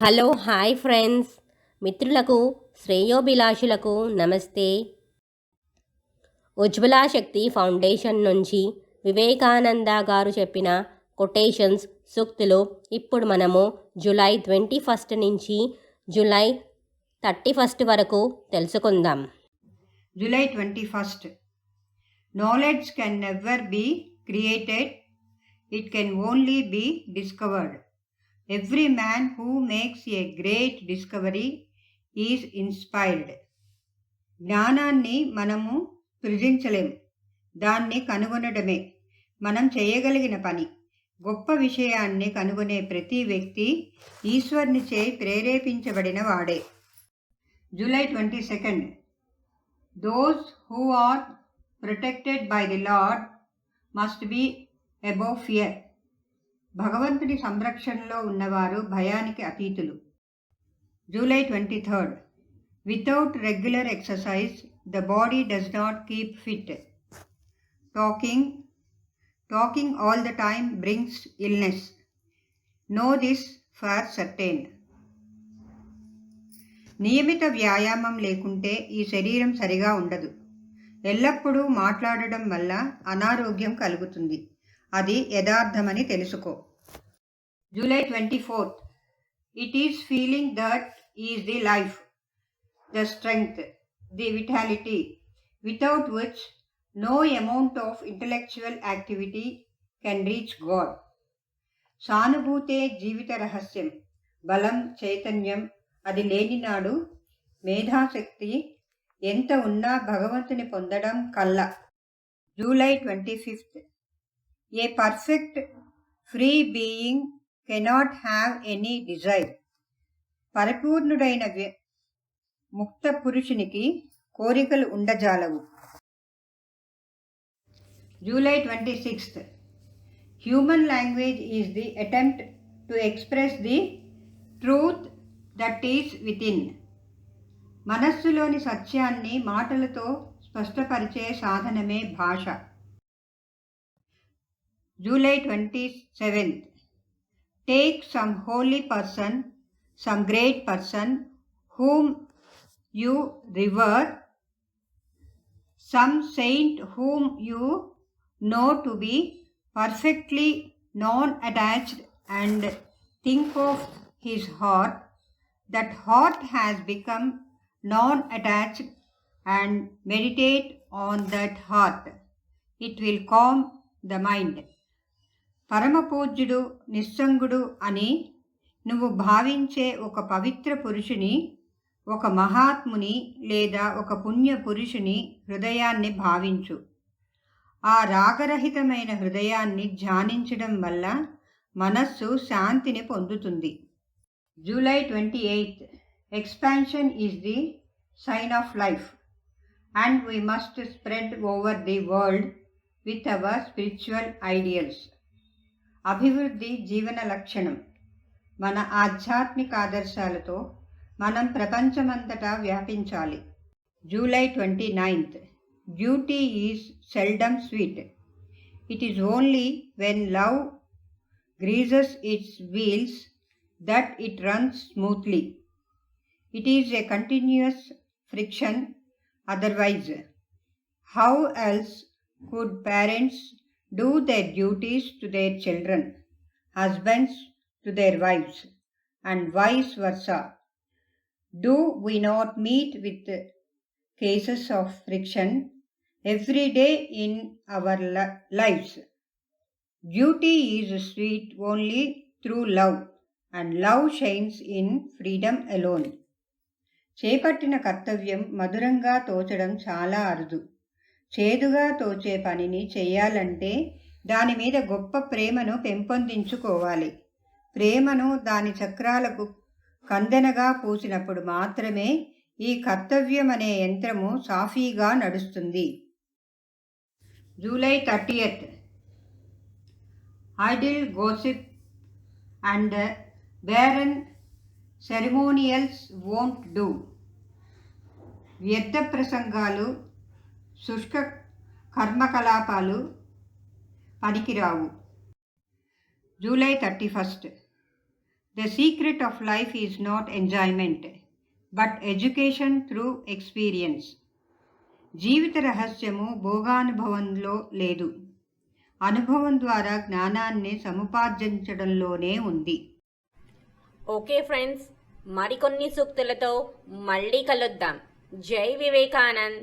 Hello hi friends, మిత్రులకు శ్రేయోభిలాషులకు నమస్తే. ఉజ్వలా శక్తి foundation నుంచి వివేకానంద గారు చెప్పిన కొటేషన్స్ సూక్తులు ఇప్పుడు మనము జూలై 21 నుంచి జూలై 31 వరకు తెలుసుకుందాం. July 21st. Knowledge can never be created, it can only be discovered. Every man who makes a great discovery is inspired. జ్ఞానాన్ని మనము సృజించలేం, దాన్ని కనుగొనడమే మనం చేయగలిగిన పని. గొప్ప విషయాన్ని కనుగొనే ప్రతి వ్యక్తి ఈశ్వరునిచే ప్రేరేపించబడిన వాడే. July 22nd. Those who are protected by the Lord must be above fear. భగవంతుడి సంరక్షణలో ఉన్నవారు భయానికి అతీతులు. July 23rd. Without regular exercise, the body does not keep fit. Talking all the time brings illness. Know this for certain. నియమిత వ్యాయామం లేకుంటే ఈ శరీరం సరిగా ఉండదు. ఎల్లప్పుడూ మాట్లాడడం వల్ల అనారోగ్యం కలుగుతుంది. అది యథార్థమని తెలుసుకో. July 24th. It is feeling that is the life, the strength, the vitality, without which no amount of intellectual activity can reach God. సానుభూతే జీవిత రహస్యం, బలం, చైతన్యం అది లేనినాడు మేధాశక్తి ఎంత ఉన్నా భగవంతుని పొందడం కల్లా. July 25th. A perfect free being cannot have any desire. పరిపూర్ణుడైన ముక్త పురుషునికి కోరికలు ఉండజాలవు. July 26th. Human language is the attempt to express the truth that is within. మనస్సులోని సత్యాన్ని మాటలతో స్పష్టపరిచే సాధనమే భాష. July 27th. Take some holy person, some great person whom you revere, some saint whom you know to be perfectly non-attached, and think of his heart. That heart has become non-attached, and meditate on that heart. It will calm the mind. పరమపూజ్యుడు, నిస్సంగుడు అని నువ్వు భావించే ఒక పవిత్ర పురుషుని, ఒక మహాత్ముని లేదా ఒక పుణ్య పురుషుని హృదయాన్ని భావించు. ఆ రాగరహితమైన హృదయాన్ని ధ్యానించడం వల్ల మనస్సు శాంతిని పొందుతుంది. July 28th. Expansion is the sign of life, and we must spread over the world with our spiritual ideals. అభివృద్ధి జీవన లక్షణం. మన ఆధ్యాత్మిక ఆదర్శాలతో మనం ప్రపంచమంతటా వ్యాపించాలి. July 29th. Beauty is seldom sweet. It is only when love greases its wheels that it runs smoothly. It is a continuous friction, otherwise. How else could parents do their duties to their children, husbands to their wives, and vice versa? Do we not meet with cases of friction every day in our lives? Beauty is sweet only through love, and love shines in freedom alone. చేపట్టిన కర్తవ్యం మధురంగా తోచడం చాలా అరుదు. చేదుగా తోచే పనిని చేయాలంటే దాని మీద గొప్ప ప్రేమను పెంపొందించుకోవాలి. ప్రేమను దాని చక్రాలకు కందెనగా పూసినప్పుడు మాత్రమే ఈ కర్తవ్యం అనే యంత్రము సాఫీగా నడుస్తుంది. July 30th. Idle gossip and barren ceremonials won't do. వ్యర్థ ప్రసంగాలు, శుష్క కర్మకలాపాలు పనికిరావు. July 31st. The secret of life is not enjoyment, but education through experience. జీవిత రహస్యము భోగానుభవంలో లేదు, అనుభవం ద్వారా జ్ఞానాన్ని సముపార్జించడంలోనే ఉంది. ఓకే ఫ్రెండ్స్, మరికొన్ని సూక్తులతో మళ్ళీ కలుద్దాం. జై వివేకానంద్.